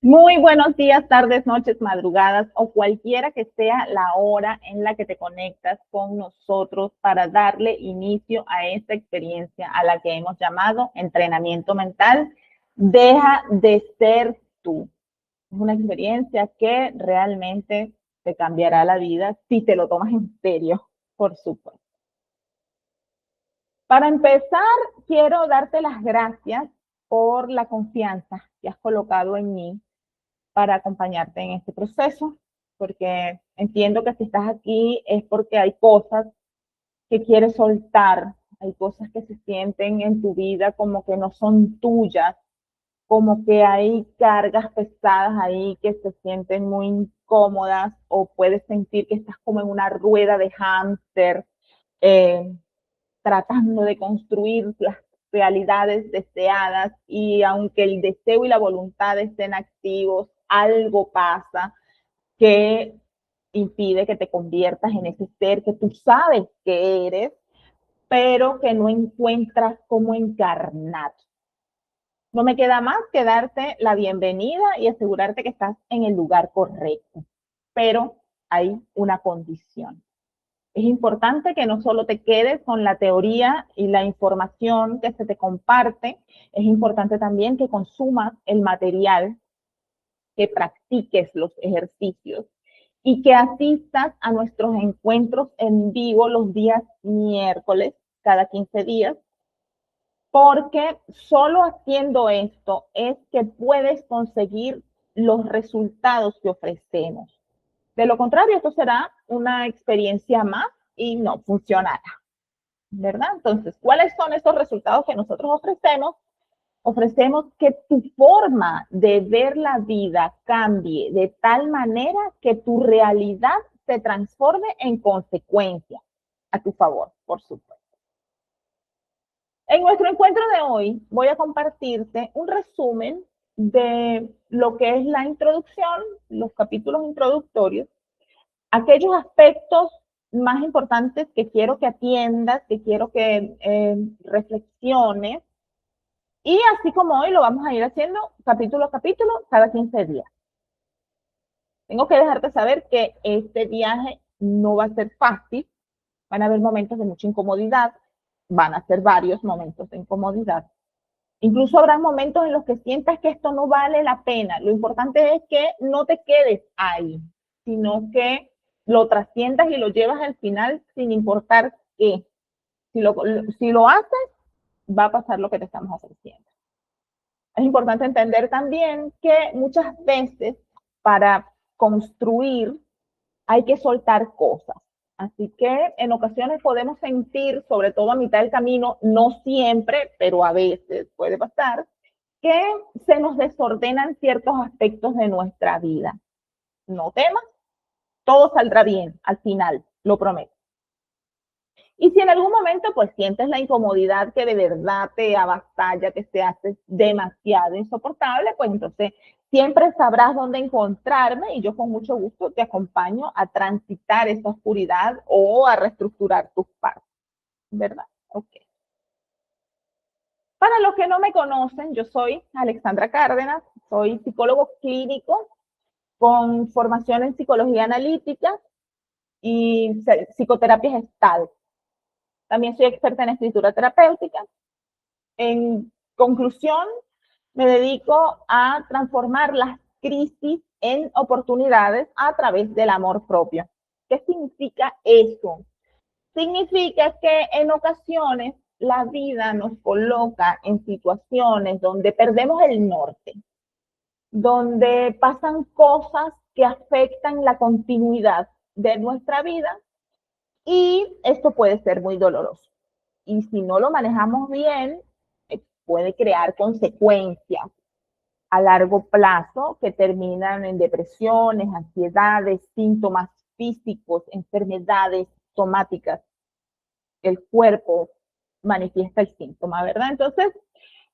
Muy buenos días, tardes, noches, madrugadas o cualquiera que sea la hora en la que te conectas con nosotros para darle inicio a esta experiencia a la que hemos llamado entrenamiento mental. Deja de ser tú. Es una experiencia que realmente te cambiará la vida si te lo tomas en serio, por supuesto. Para empezar, quiero darte las gracias por la confianza que has colocado en mí para acompañarte en este proceso, porque entiendo que si estás aquí es porque hay cosas que quieres soltar, hay cosas que se sienten en tu vida como que no son tuyas, como que hay cargas pesadas ahí que se sienten muy incómodas o puedes sentir que estás como en una rueda de hámster, eh, tratando de construir las realidades deseadas y aunque el deseo y la voluntad estén activos, algo pasa que impide que te conviertas en ese ser que tú sabes que eres, pero que no encuentras cómo encarnar. No me queda más que darte la bienvenida y asegurarte que estás en el lugar correcto, pero hay una condición. Es importante que no solo te quedes con la teoría y la información que se te comparte, es importante también que consumas el material, que practiques los ejercicios y que asistas a nuestros encuentros en vivo los días miércoles, cada 15 días, porque solo haciendo esto es que puedes conseguir los resultados que ofrecemos. De lo contrario, esto será una experiencia más y no funcionará, ¿verdad? Entonces, ¿cuáles son esos resultados que nosotros ofrecemos? Ofrecemos que tu forma de ver la vida cambie de tal manera que tu realidad se transforme en consecuencia a tu favor, por supuesto. En nuestro encuentro de hoy voy a compartirte un resumen de lo que es la introducción, los capítulos introductorios, aquellos aspectos más importantes que quiero que atiendas, que quiero que reflexiones. Y así como hoy lo vamos a ir haciendo capítulo a capítulo cada 15 días. Tengo que dejarte saber que este viaje no va a ser fácil. Van a haber momentos de mucha incomodidad. Van a ser varios momentos de incomodidad. Incluso habrá momentos en los que sientas que esto no vale la pena. Lo importante es que no te quedes ahí, sino que lo trasciendas y lo llevas al final sin importar qué. Si lo haces, va a pasar lo que te estamos ofreciendo. Es importante entender también que muchas veces para construir hay que soltar cosas. Así que en ocasiones podemos sentir, sobre todo a mitad del camino, no siempre, pero a veces puede pasar, que se nos desordenan ciertos aspectos de nuestra vida. No temas, todo saldrá bien al final, lo prometo. Y si en algún momento pues sientes la incomodidad que de verdad te avasalla, que se hace demasiado insoportable, pues entonces siempre sabrás dónde encontrarme y yo con mucho gusto te acompaño a transitar esa oscuridad o a reestructurar tus pasos, ¿verdad? Ok. Para los que no me conocen, yo soy Alexandra Cárdenas, soy psicólogo clínico con formación en psicología analítica y psicoterapia gestal. También soy experta en escritura terapéutica. En conclusión, me dedico a transformar las crisis en oportunidades a través del amor propio. ¿Qué significa eso? Significa que en ocasiones la vida nos coloca en situaciones donde perdemos el norte, donde pasan cosas que afectan la continuidad de nuestra vida y esto puede ser muy doloroso. Y si no lo manejamos bien, puede crear consecuencias a largo plazo que terminan en depresiones, ansiedades, síntomas físicos, enfermedades somáticas. El cuerpo manifiesta el síntoma, ¿verdad? Entonces,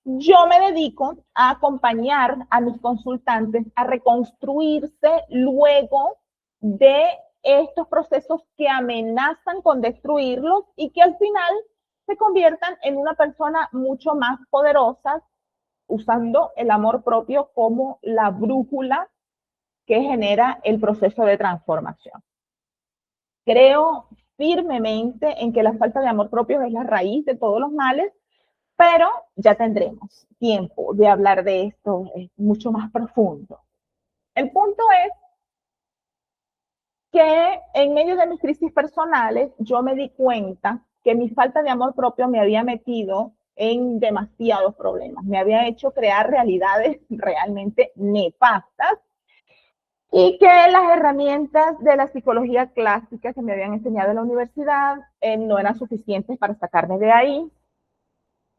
yo me dedico a acompañar a mis consultantes a reconstruirse luego de estos procesos que amenazan con destruirlos y que al final se conviertan en una persona mucho más poderosa usando el amor propio como la brújula que genera el proceso de transformación. Creo firmemente en que la falta de amor propio es la raíz de todos los males, pero ya tendremos tiempo de hablar de esto mucho más profundo. El punto es que en medio de mis crisis personales yo me di cuenta que mi falta de amor propio me había metido en demasiados problemas, me había hecho crear realidades realmente nefastas y que las herramientas de la psicología clásica que me habían enseñado en la universidad no eran suficientes para sacarme de ahí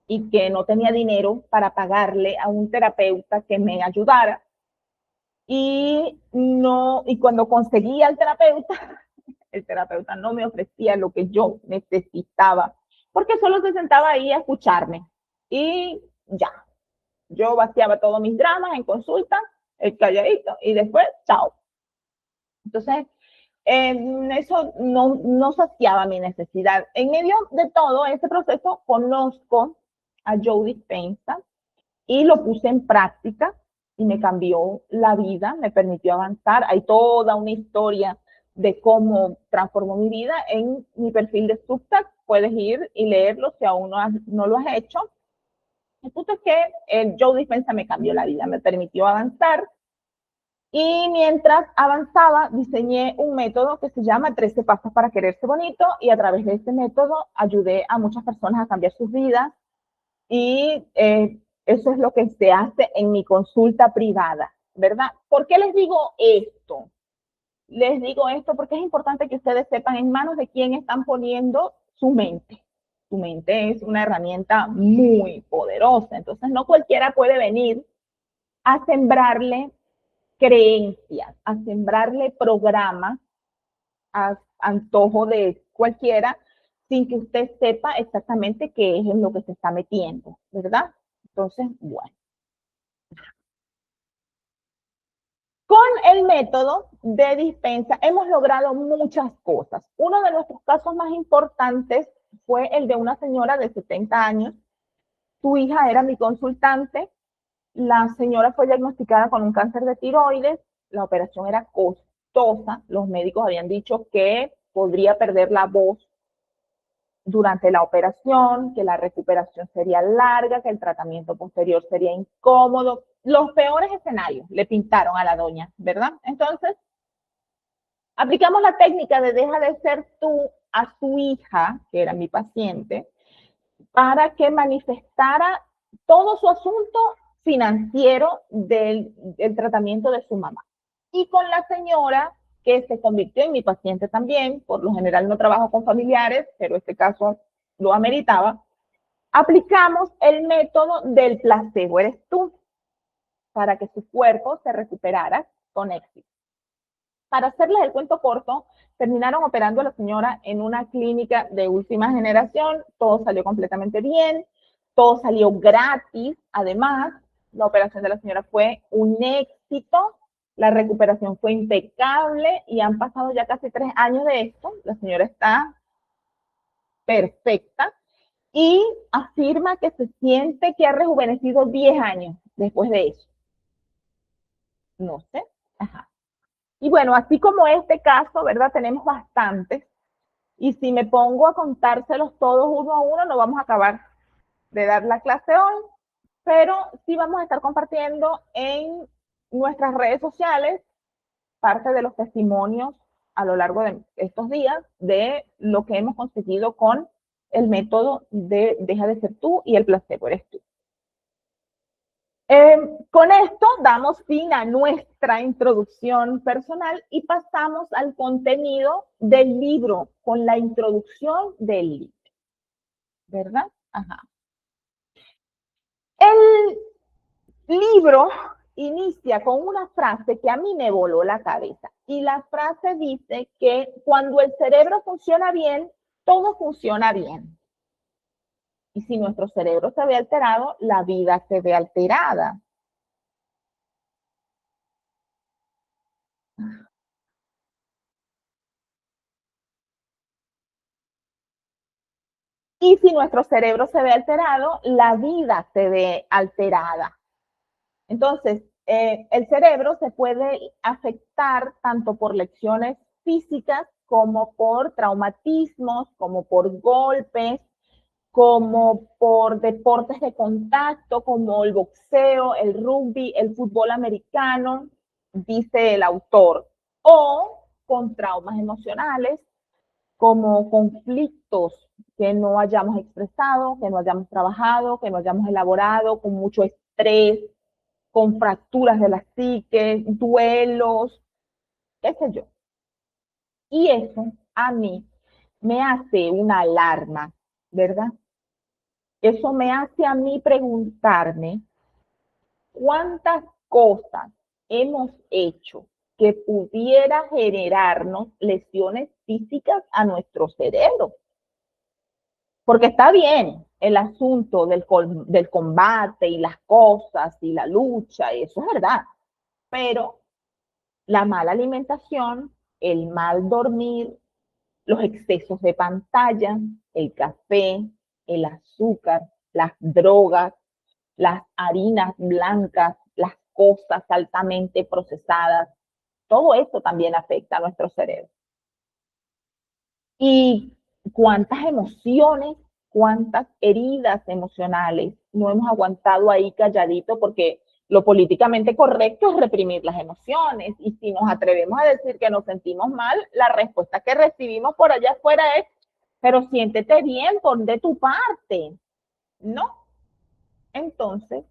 y que no tenía dinero para pagarle a un terapeuta que me ayudara. Y cuando conseguía al terapeuta, el terapeuta no me ofrecía lo que yo necesitaba, porque solo se sentaba ahí a escucharme. Y ya, yo vaciaba todos mis dramas en consulta, el calladito, y después, chao. Entonces, eso no saciaba mi necesidad. En medio de todo ese proceso, conozco a Joe Dispenza y lo puse en práctica y me cambió la vida, me permitió avanzar. Hay toda una historia de cómo transformó mi vida en mi perfil de Substack. Puedes ir y leerlo si aún no lo has hecho. El punto es que el Joe Dispenza me cambió la vida, me permitió avanzar. Y mientras avanzaba, diseñé un método que se llama 13 pasos para quererse bonito y a través de este método ayudé a muchas personas a cambiar sus vidas y eso es lo que se hace en mi consulta privada, ¿verdad? ¿Por qué les digo esto? Les digo esto porque es importante que ustedes sepan en manos de quién están poniendo su mente. Su mente es una herramienta muy poderosa, entonces no cualquiera puede venir a sembrarle creencias, a sembrarle programas a antojo de cualquiera sin que usted sepa exactamente qué es en lo que se está metiendo, ¿verdad? Entonces, bueno. Con el método de Dispenza hemos logrado muchas cosas. Uno de nuestros casos más importantes fue el de una señora de 70 años. Su hija era mi consultante. La señora fue diagnosticada con un cáncer de tiroides. La operación era costosa. Los médicos habían dicho que podría perder la voz durante la operación, que la recuperación sería larga, que el tratamiento posterior sería incómodo. Los peores escenarios le pintaron a la doña, ¿verdad? Entonces, aplicamos la técnica de deja de ser tú a su hija, que era mi paciente, para que manifestara todo su asunto financiero del tratamiento de su mamá. Y con la señora, que se convirtió en mi paciente también, por lo general no trabajo con familiares, pero este caso lo ameritaba, aplicamos el método del placebo, eres tú, para que su cuerpo se recuperara con éxito. Para hacerles el cuento corto, terminaron operando a la señora en una clínica de última generación, todo salió completamente bien, todo salió gratis, además, la operación de la señora fue un éxito, la recuperación fue impecable y han pasado ya casi 3 años de esto, la señora está perfecta y afirma que se siente que ha rejuvenecido 10 años después de eso. No sé, ajá. Y bueno, así como este caso, ¿verdad? Tenemos bastantes. Y si me pongo a contárselos todos uno a uno, no vamos a acabar de dar la clase hoy, pero sí vamos a estar compartiendo en nuestras redes sociales parte de los testimonios a lo largo de estos días de lo que hemos conseguido con el método de deja de ser tú y el placebo eres tú. Con esto damos fin a nuestra introducción personal y pasamos al contenido del libro, con la introducción del libro, ¿verdad? Ajá. El libro inicia con una frase que a mí me voló la cabeza y la frase dice que cuando el cerebro funciona bien, todo funciona bien. Y si nuestro cerebro se ve alterado, la vida se ve alterada. Y si nuestro cerebro se ve alterado, la vida se ve alterada. Entonces, el cerebro se puede afectar tanto por lesiones físicas como por traumatismos, como por golpes, como por deportes de contacto, como el boxeo, el rugby, el fútbol americano, dice el autor, o con traumas emocionales, como conflictos que no hayamos expresado, que no hayamos trabajado, que no hayamos elaborado, con mucho estrés, con fracturas de la psique, duelos, qué sé yo. Y eso a mí me hace una alarma, ¿verdad? Eso me hace a mí preguntarme cuántas cosas hemos hecho que pudiera generarnos lesiones físicas a nuestro cerebro. Porque está bien el asunto del combate y las cosas y la lucha, y eso es verdad. Pero la mala alimentación, el mal dormir, los excesos de pantalla, el café, el azúcar, las drogas, las harinas blancas, las cosas altamente procesadas, todo esto también afecta a nuestro cerebro. Y cuántas emociones, cuántas heridas emocionales no hemos aguantado ahí calladito porque lo políticamente correcto es reprimir las emociones. Y si nos atrevemos a decir que nos sentimos mal, la respuesta que recibimos por allá afuera es, pero siéntete bien, pon de tu parte. No. Entonces,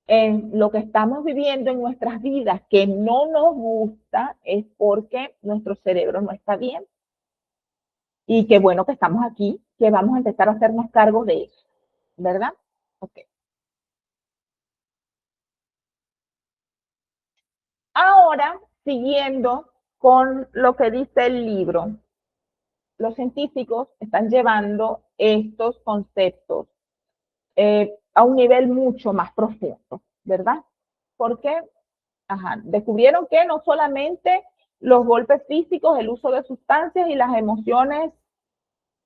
lo que estamos viviendo en nuestras vidas que no nos gusta es porque nuestro cerebro no está bien. Y qué bueno que estamos aquí, que vamos a empezar a hacernos cargo de eso, ¿verdad? Ok. Ahora, siguiendo con lo que dice el libro, los científicos están llevando estos conceptos a un nivel mucho más profundo, ¿verdad? Porque descubrieron que no solamente los golpes físicos, el uso de sustancias y las emociones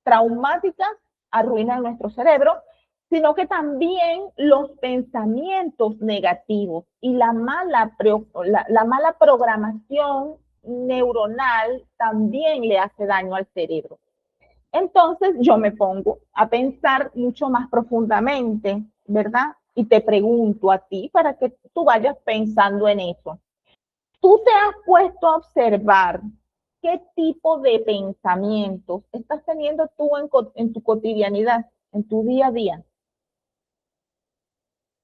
traumáticas arruinan nuestro cerebro, sino que también los pensamientos negativos y la mala programación neuronal también le hace daño al cerebro. Entonces yo me pongo a pensar mucho más profundamente, ¿verdad? Y te pregunto a ti para que tú vayas pensando en eso. ¿Tú te has puesto a observar qué tipo de pensamientos estás teniendo tú en tu cotidianidad, en tu día a día?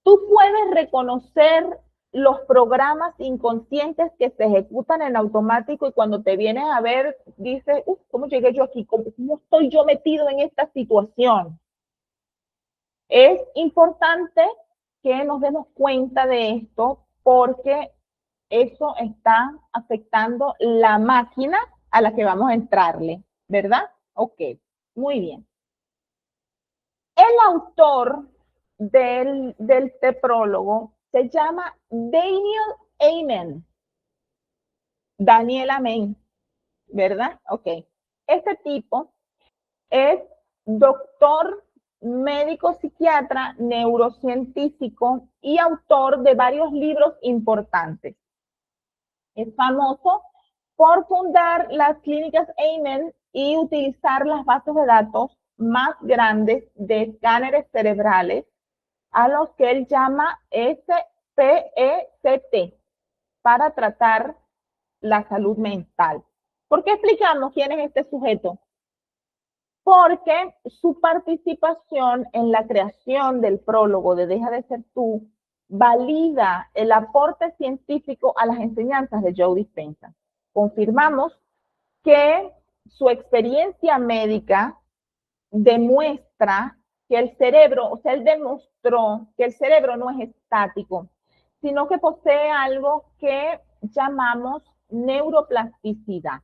Tú puedes reconocer los programas inconscientes que se ejecutan en automático y cuando te vienes a ver, dices, ¿cómo llegué yo aquí? ¿Cómo estoy yo metido en esta situación? Es importante que nos demos cuenta de esto porque eso está afectando la máquina a la que vamos a entrarle, ¿verdad? Ok, muy bien. El autor del prólogo se llama Daniel Amen, ¿verdad? Ok. Este tipo es doctor, médico psiquiatra, neurocientífico y autor de varios libros importantes. Es famoso por fundar las clínicas Amen y utilizar las bases de datos más grandes de escáneres cerebrales a los que él llama SPECT para tratar la salud mental. ¿Por qué explicamos quién es este sujeto? Porque su participación en la creación del prólogo de Deja de ser tú valida el aporte científico a las enseñanzas de Joe Dispenza. Confirmamos que su experiencia médica demuestra que el cerebro, o sea, él demostró que el cerebro no es estático, sino que posee algo que llamamos neuroplasticidad.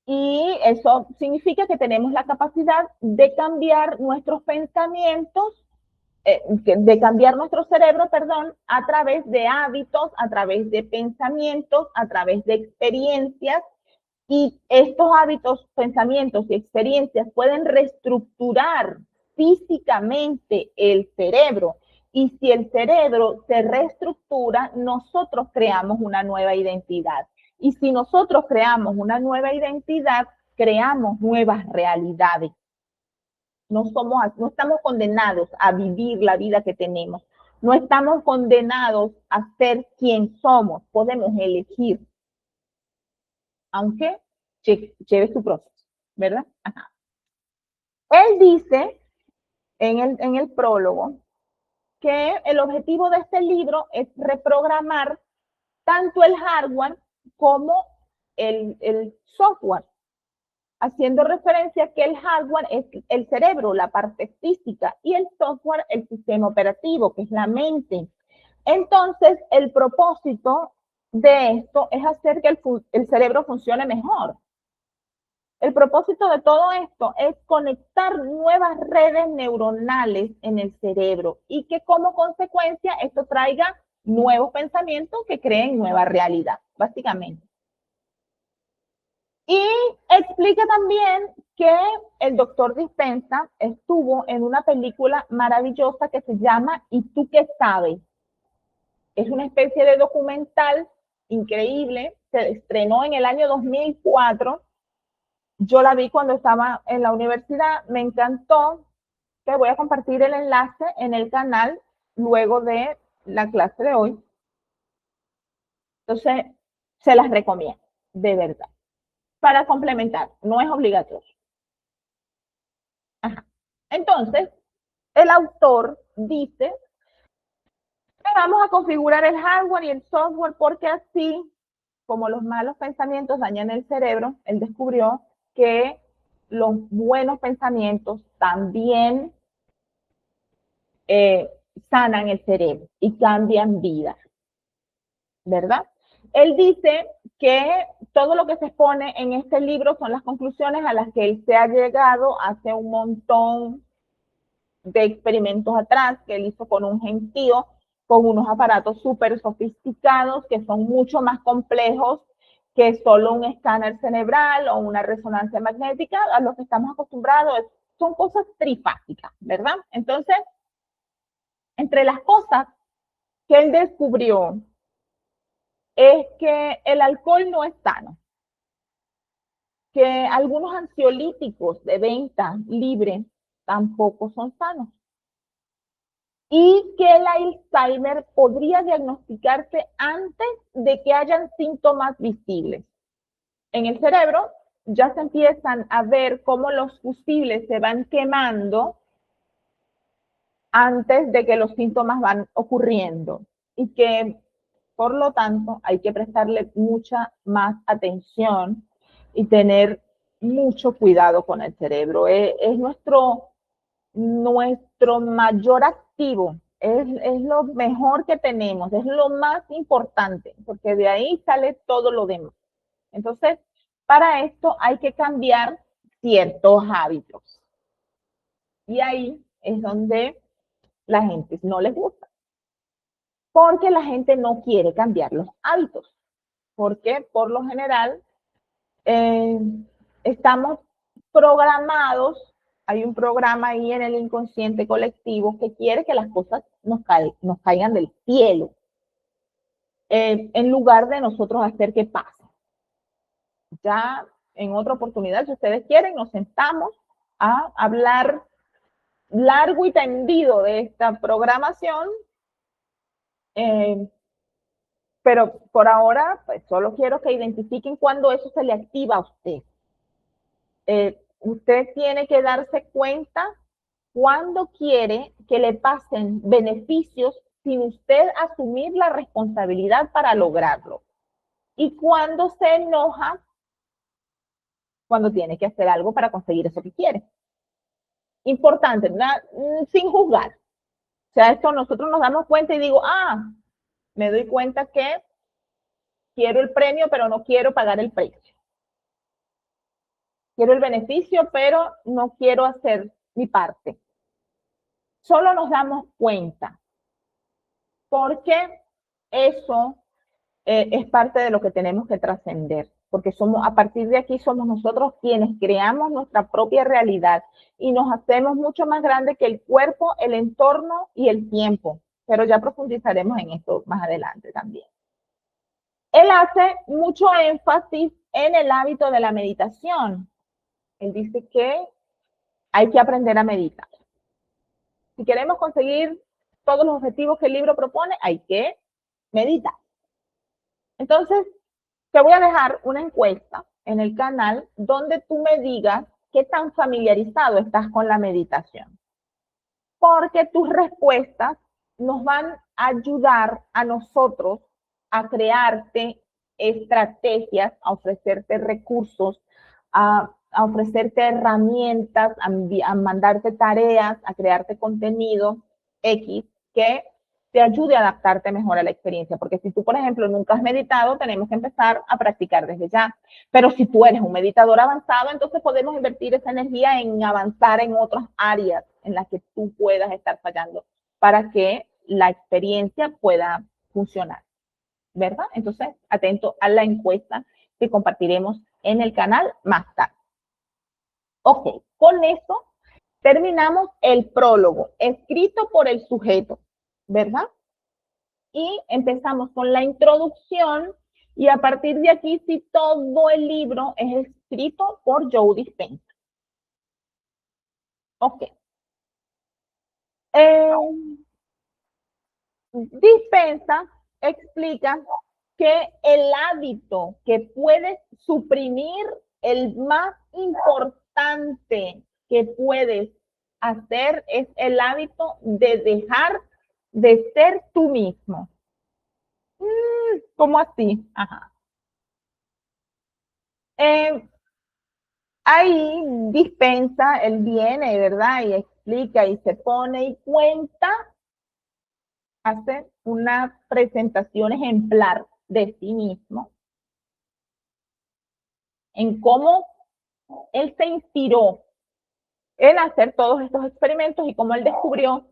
Y eso significa que tenemos la capacidad de cambiar nuestros pensamientos, de cambiar nuestro cerebro, perdón, a través de hábitos, a través de pensamientos, a través de experiencias. Y estos hábitos, pensamientos y experiencias pueden reestructurar físicamente el cerebro Y si el cerebro se reestructura, nosotros creamos una nueva identidad. Y si nosotros creamos una nueva identidad, creamos nuevas realidades. No estamos condenados a vivir la vida que tenemos. No estamos condenados a ser quien somos. Podemos elegir, aunque lleve su proceso, ¿verdad? Ajá. Él dice en el prólogo que el objetivo de este libro es reprogramar tanto el hardware como el software, haciendo referencia a que el hardware es el cerebro, la parte física, y el software el sistema operativo, que es la mente. Entonces, el propósito de esto es hacer que el cerebro funcione mejor. El propósito de todo esto es conectar nuevas redes neuronales en el cerebro y que como consecuencia esto traiga nuevos pensamientos que creen nueva realidad, básicamente. Y explica también que el doctor Dispenza estuvo en una película maravillosa que se llama ¿Y tú qué sabes? Es una especie de documental increíble, se estrenó en el año 2004. Yo la vi cuando estaba en la universidad, me encantó. Te voy a compartir el enlace en el canal luego de la clase de hoy. Entonces, se las recomiendo, de verdad. Para complementar, no es obligatorio. Ajá. Entonces, el autor dice que vamos a configurar el hardware y el software porque así como los malos pensamientos dañan el cerebro, él descubrió que los buenos pensamientos también sanan el cerebro y cambian vidas, ¿verdad? Él dice que todo lo que se expone en este libro son las conclusiones a las que él se ha llegado hace un montón de experimentos atrás que él hizo con un gentío, con unos aparatos súper sofisticados que son mucho más complejos que solo un escáner cerebral o una resonancia magnética, a los que estamos acostumbrados. Son cosas trifásicas, ¿verdad? Entonces, entre las cosas que él descubrió es que el alcohol no es sano, que algunos ansiolíticos de venta libre tampoco son sanos y que el Alzheimer podría diagnosticarse antes de que hayan síntomas visibles. En el cerebro ya se empiezan a ver cómo los fusibles se van quemando antes de que los síntomas van ocurriendo y que por lo tanto hay que prestarle mucha más atención y tener mucho cuidado con el cerebro. Es nuestro mayor activo, es lo mejor que tenemos, es lo más importante, porque de ahí sale todo lo demás. Entonces, para esto hay que cambiar ciertos hábitos. Y ahí es donde la gente no les gusta. Porque la gente no quiere cambiar los hábitos. Porque por lo general estamos programados, hay un programa ahí en el inconsciente colectivo que quiere que las cosas nos caigan del cielo, en lugar de nosotros hacer que pase. Ya en otra oportunidad, si ustedes quieren, nos sentamos a hablar largo y tendido de esta programación, pero por ahora, pues solo quiero que identifiquen cuando eso se le activa a usted. Usted tiene que darse cuenta cuando quiere que le pasen beneficios sin usted asumir la responsabilidad para lograrlo. Y cuando se enoja, cuando tiene que hacer algo para conseguir eso que quiere. Importante, ¿verdad? Sin juzgar. O sea, esto nosotros nos damos cuenta y digo, me doy cuenta que quiero el premio, pero no quiero pagar el precio. Quiero el beneficio, pero no quiero hacer mi parte. Solo nos damos cuenta, porque eso es parte de lo que tenemos que trascender, porque a partir de aquí somos nosotros quienes creamos nuestra propia realidad y nos hacemos mucho más grande que el cuerpo, el entorno y el tiempo. pero ya profundizaremos en esto más adelante también. Él hace mucho énfasis en el hábito de la meditación. Él dice que hay que aprender a meditar. Si queremos conseguir todos los objetivos que el libro propone, hay que meditar. Entonces, te voy a dejar una encuesta en el canal donde tú me digas qué tan familiarizado estás con la meditación. Porque tus respuestas nos van a ayudar a nosotros a crearte estrategias, a ofrecerte recursos, a ofrecerte herramientas, a mandarte tareas, a crearte contenido X que te ayude a adaptarte mejor a la experiencia. Porque si tú, por ejemplo, nunca has meditado, tenemos que empezar a practicar desde ya. Pero si tú eres un meditador avanzado, entonces podemos invertir esa energía en avanzar en otras áreas en las que tú puedas estar fallando para que la experiencia pueda funcionar, ¿verdad? Entonces, atento a la encuesta que compartiremos en el canal más tarde. Ok, con eso terminamos el prólogo, escrito por el sujeto, ¿verdad? Y empezamos con la introducción y a partir de aquí sí todo el libro es escrito por Joe Dispenza. Ok. Dispenza explica que el hábito que puedes suprimir, el más importante que puedes hacer es el hábito de dejar de ser tú mismo. ¿Cómo así? Ajá. Ahí Dispensa, él viene, ¿verdad? Y explica y se pone y cuenta, hace una presentación ejemplar de sí mismo, en cómo él se inspiró en hacer todos estos experimentos y cómo él descubrió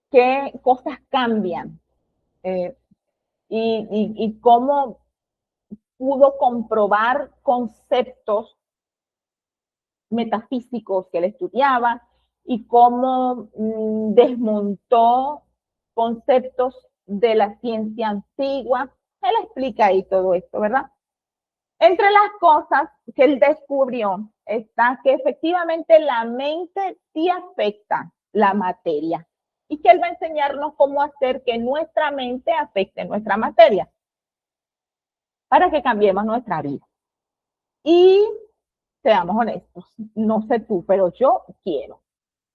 qué cosas cambian y cómo pudo comprobar conceptos metafísicos que él estudiaba y cómo desmontó conceptos de la ciencia antigua. Él explica ahí todo esto, ¿verdad? Entre las cosas que él descubrió está que efectivamente la mente sí afecta la materia y que él va a enseñarnos cómo hacer que nuestra mente afecte nuestra materia para que cambiemos nuestra vida. Y seamos honestos, no sé tú, pero yo quiero,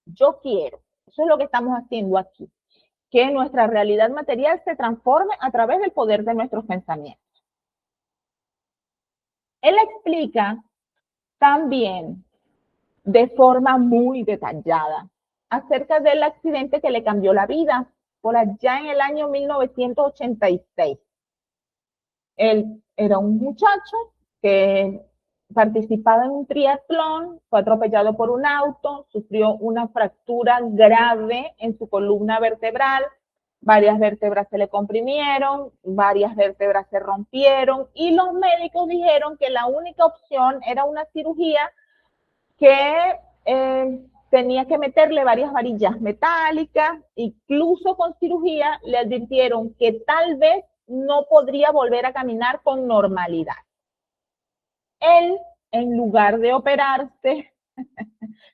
eso es lo que estamos haciendo aquí, que nuestra realidad material se transforme a través del poder de nuestros pensamientos. Él explica también de forma muy detallada acerca del accidente que le cambió la vida por allá en el año 1986. Él era un muchacho que participaba en un triatlón, fue atropellado por un auto, sufrió una fractura grave en su columna vertebral, varias vértebras se le comprimieron, varias vértebras se rompieron y los médicos dijeron que la única opción era una cirugía que tenía que meterle varias varillas metálicas, incluso con cirugía le advirtieron que tal vez no podría volver a caminar con normalidad. Él, en lugar de operarse,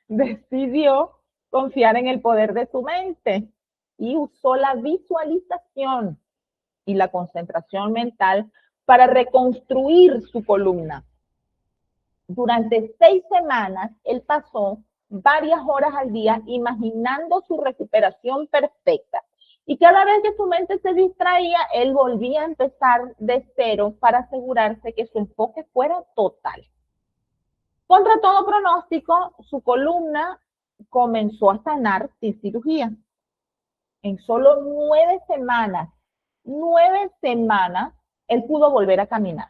decidió confiar en el poder de su mente y usó la visualización y la concentración mental para reconstruir su columna. Durante 6 semanas, él pasó varias horas al día imaginando su recuperación perfecta. Y cada vez que su mente se distraía, él volvía a empezar de cero para asegurarse que su enfoque fuera total. Contra todo pronóstico, su columna comenzó a sanar sin cirugía. En solo 9 semanas, él pudo volver a caminar.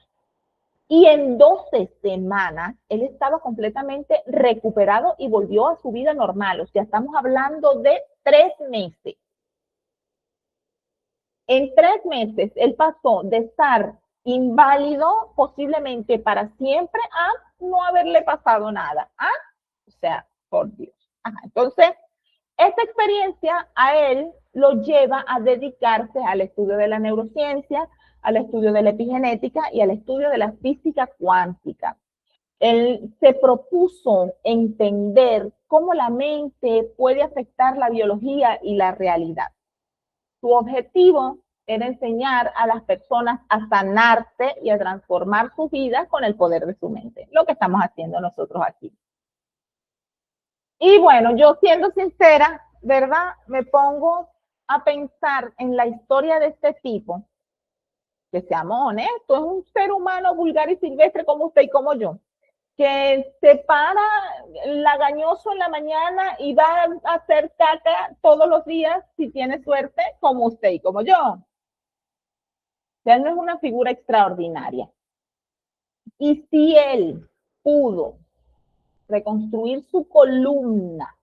Y en 12 semanas, él estaba completamente recuperado y volvió a su vida normal. O sea, estamos hablando de 3 meses. En 3 meses, él pasó de estar inválido posiblemente para siempre a no haberle pasado nada. ¿Ah? O sea, por Dios. Ajá. Entonces, Esta experiencia a él lo lleva a dedicarse al estudio de la neurociencia, al estudio de la epigenética y al estudio de la física cuántica. Él se propuso entender cómo la mente puede afectar la biología y la realidad. Su objetivo era enseñar a las personas a sanarse y a transformar su vida con el poder de su mente, lo que estamos haciendo nosotros aquí. Y bueno, yo siendo sincera, ¿verdad? Me pongo a pensar en la historia de este tipo, que seamos honestos, es un ser humano vulgar y silvestre como usted y como yo, que se para lagañoso en la mañana y va a hacer caca todos los días, si tiene suerte, como usted y como yo. O sea, él no es una figura extraordinaria. Y si él pudo reconstruir su columna,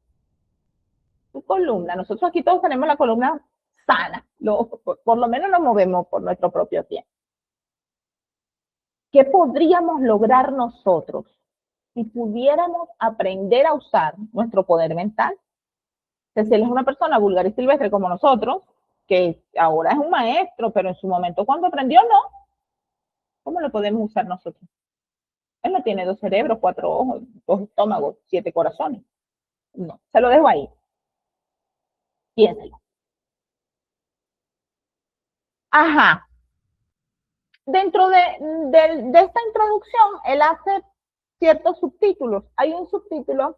nosotros aquí todos tenemos la columna sana, por lo menos nos movemos por nuestro propio pie. ¿Qué podríamos lograr nosotros si pudiéramos aprender a usar nuestro poder mental? Si él es una persona vulgar y silvestre como nosotros, que ahora es un maestro, pero en su momento cuando aprendió no, ¿cómo lo podemos usar nosotros? Él no tiene 2 cerebros, 4 ojos, 2 estómagos, 7 corazones. No, se lo dejo ahí. Piénselo. Ajá. Dentro de esta introducción, él hace ciertos subtítulos. Hay un subtítulo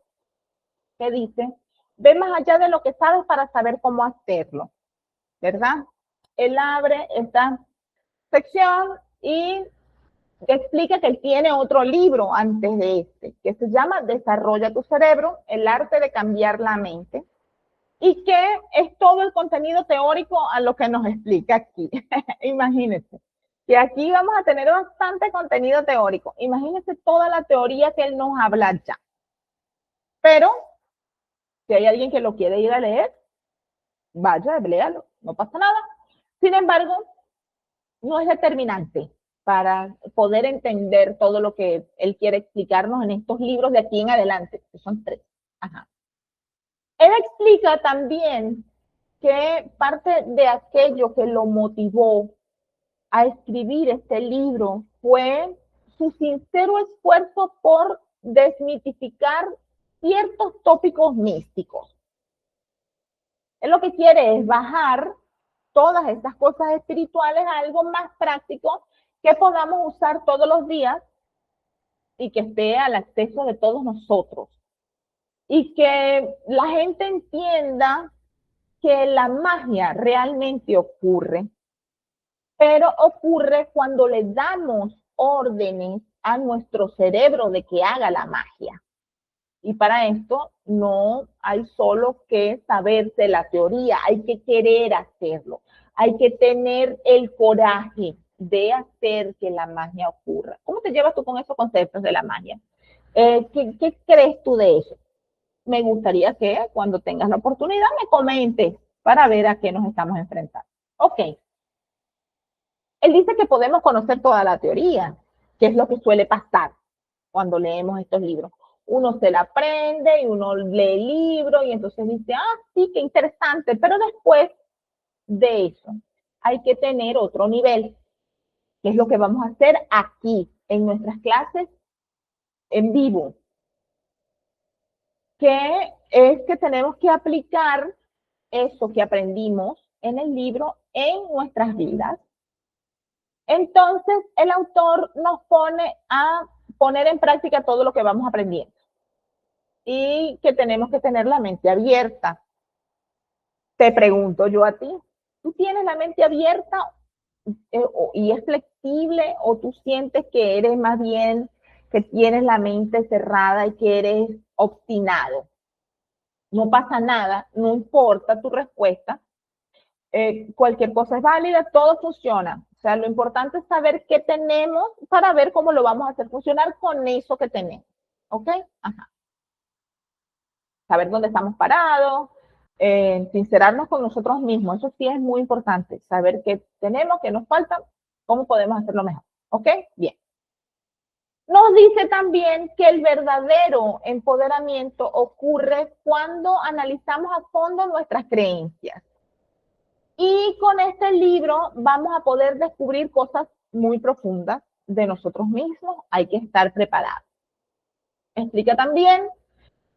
que dice, ve más allá de lo que sabes para saber cómo hacerlo, ¿verdad? Él abre esta sección y explica que él tiene otro libro antes de este, que se llama Desarrolla tu cerebro, el arte de cambiar la mente, y que es todo el contenido teórico a lo que nos explica aquí. Imagínense, que aquí vamos a tener bastante contenido teórico. Imagínense toda la teoría que él nos habla ya. Pero, si hay alguien que lo quiere ir a leer, vaya, léalo, no pasa nada. Sin embargo, no es determinante para poder entender todo lo que él quiere explicarnos en estos libros de aquí en adelante, que son 3. Ajá. Él explica también que parte de aquello que lo motivó a escribir este libro fue su sincero esfuerzo por desmitificar ciertos tópicos místicos. Él lo que quiere es bajar todas estas cosas espirituales a algo más práctico que podamos usar todos los días y que esté al acceso de todos nosotros. Y que la gente entienda que la magia realmente ocurre, pero ocurre cuando le damos órdenes a nuestro cerebro de que haga la magia. Y para esto no hay solo que saberse la teoría, hay que querer hacerlo, hay que tener el coraje de hacer que la magia ocurra. ¿Cómo te llevas tú con esos conceptos de la magia? ¿Qué crees tú de eso? Me gustaría que cuando tengas la oportunidad me comentes para ver a qué nos estamos enfrentando. Ok. Él dice que podemos conocer toda la teoría, que es lo que suele pasar cuando leemos estos libros. Uno se la aprende y uno lee el libro y entonces dice, ah, sí, qué interesante, pero después de eso hay que tener otro nivel, que es lo que vamos a hacer aquí en nuestras clases en vivo, que es que tenemos que aplicar eso que aprendimos en el libro en nuestras vidas. Entonces, el autor nos pone a poner en práctica todo lo que vamos aprendiendo y que tenemos que tener la mente abierta. Te pregunto yo a ti, ¿tú tienes la mente abierta y es flexible o tú sientes que eres más bien que tienes la mente cerrada y que eres obstinado? No pasa nada, no importa tu respuesta, cualquier cosa es válida, todo funciona. O sea, lo importante es saber qué tenemos para ver cómo lo vamos a hacer funcionar con eso que tenemos. ¿Ok? Ajá. Saber dónde estamos parados, sincerarnos con nosotros mismos. Eso sí es muy importante. Saber qué tenemos, qué nos falta, cómo podemos hacerlo mejor. ¿Ok? Bien. Nos dice también que el verdadero empoderamiento ocurre cuando analizamos a fondo nuestras creencias. Y con este libro vamos a poder descubrir cosas muy profundas de nosotros mismos. Hay que estar preparados. Explica también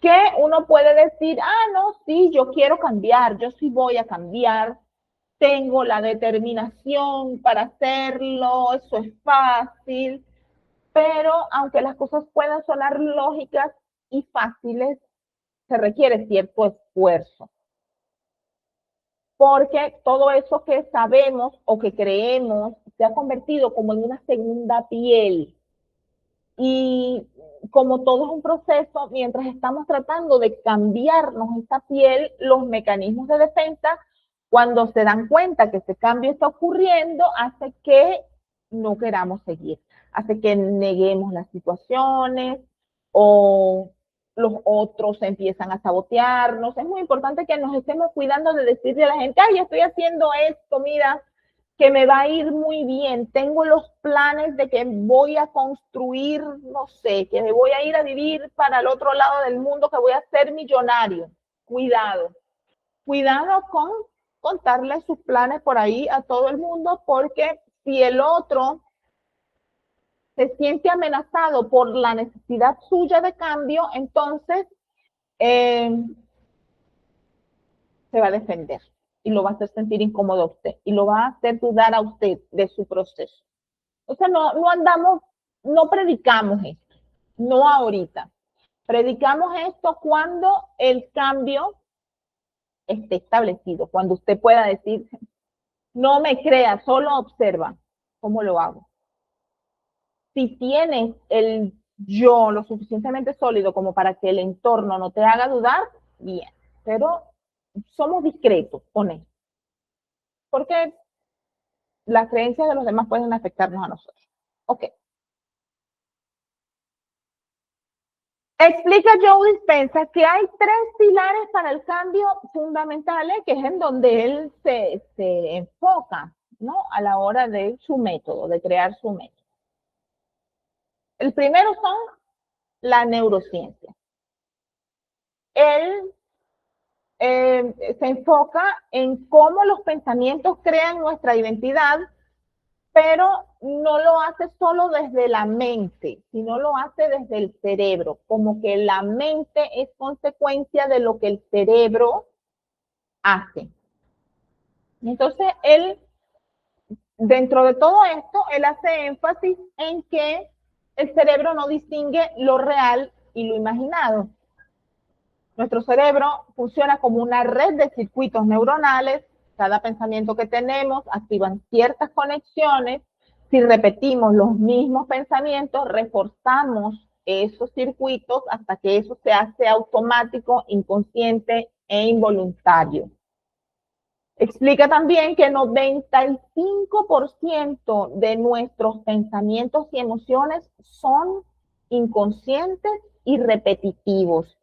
que uno puede decir, ah, no, sí, yo quiero cambiar, yo sí voy a cambiar, tengo la determinación para hacerlo, eso es fácil, pero aunque las cosas puedan sonar lógicas y fáciles, se requiere cierto esfuerzo. Porque todo eso que sabemos o que creemos se ha convertido como en una segunda piel. Y como todo es un proceso, mientras estamos tratando de cambiarnos esta piel, los mecanismos de defensa, cuando se dan cuenta que ese cambio está ocurriendo, hace que no queramos seguir, hace que neguemos las situaciones o los otros empiezan a sabotearnos. Es muy importante que nos estemos cuidando de decirle a la gente, ay, estoy haciendo esto, mira, que me va a ir muy bien, tengo los planes de que voy a construir, no sé, que me voy a ir a vivir para el otro lado del mundo, que voy a ser millonario. Cuidado, cuidado con contarle sus planes por ahí a todo el mundo, porque si el otro se siente amenazado por la necesidad suya de cambio, entonces eh, se va a defender y lo va a hacer sentir incómodo a usted y lo va a hacer dudar a usted de su proceso. O sea, no andamos, no predicamos esto, no ahorita. Predicamos esto cuando el cambio esté establecido, cuando usted pueda decir, no me crea, solo observa cómo lo hago. Si tienes el yo lo suficientemente sólido como para que el entorno no te haga dudar, bien, pero somos discretos con esto, porque las creencias de los demás pueden afectarnos a nosotros. Ok. Explica Joe Dispenza que hay tres pilares para el cambio fundamentales, que es en donde él se enfoca, ¿no? A la hora de su método, de crear su método. El primero son la neurociencia. Él se enfoca en cómo los pensamientos crean nuestra identidad, pero no lo hace solo desde la mente, sino lo hace desde el cerebro, como que la mente es consecuencia de lo que el cerebro hace. Entonces, él, dentro de todo esto, él hace énfasis en que el cerebro no distingue lo real y lo imaginado. Nuestro cerebro funciona como una red de circuitos neuronales. Cada pensamiento que tenemos activan ciertas conexiones. Si repetimos los mismos pensamientos, reforzamos esos circuitos hasta que eso se hace automático, inconsciente e involuntario. Explica también que 95% de nuestros pensamientos y emociones son inconscientes y repetitivos.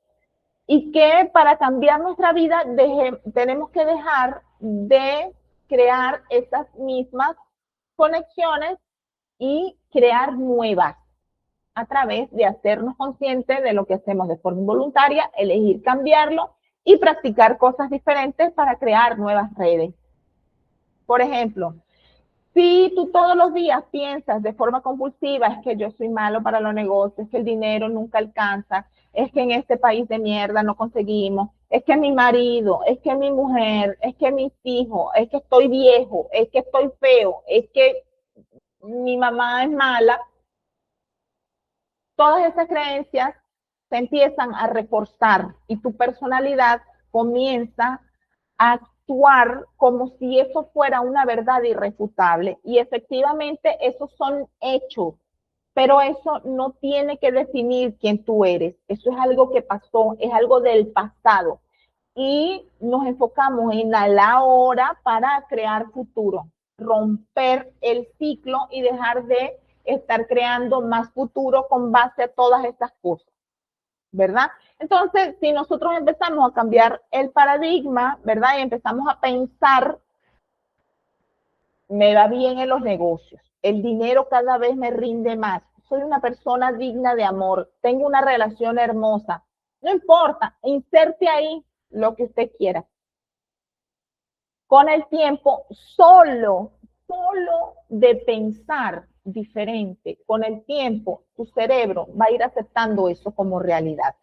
Y que para cambiar nuestra vida tenemos que dejar de crear esas mismas conexiones y crear nuevas a través de hacernos conscientes de lo que hacemos de forma involuntaria, elegir cambiarlo y practicar cosas diferentes para crear nuevas redes. Por ejemplo, si tú todos los días piensas de forma compulsiva, es que yo soy malo para los negocios, es que el dinero nunca alcanza, es que en este país de mierda no conseguimos, es que mi marido, es que mi mujer, es que mis hijos, es que estoy viejo, es que estoy feo, es que mi mamá es mala, todas esas creencias se empiezan a reforzar y tu personalidad comienza a actuar como si eso fuera una verdad irrefutable. Y efectivamente esos son hechos, pero eso no tiene que definir quién tú eres. Eso es algo que pasó, es algo del pasado. Y nos enfocamos en la hora para crear futuro, romper el ciclo y dejar de estar creando más futuro con base a todas estas cosas, ¿verdad? Entonces, si nosotros empezamos a cambiar el paradigma, ¿verdad? Y empezamos a pensar, me va bien en los negocios, el dinero cada vez me rinde más, soy una persona digna de amor, tengo una relación hermosa. No importa, inserte ahí lo que usted quiera. Con el tiempo, solo de pensar diferente, con el tiempo, tu cerebro va a ir aceptando eso como realidad.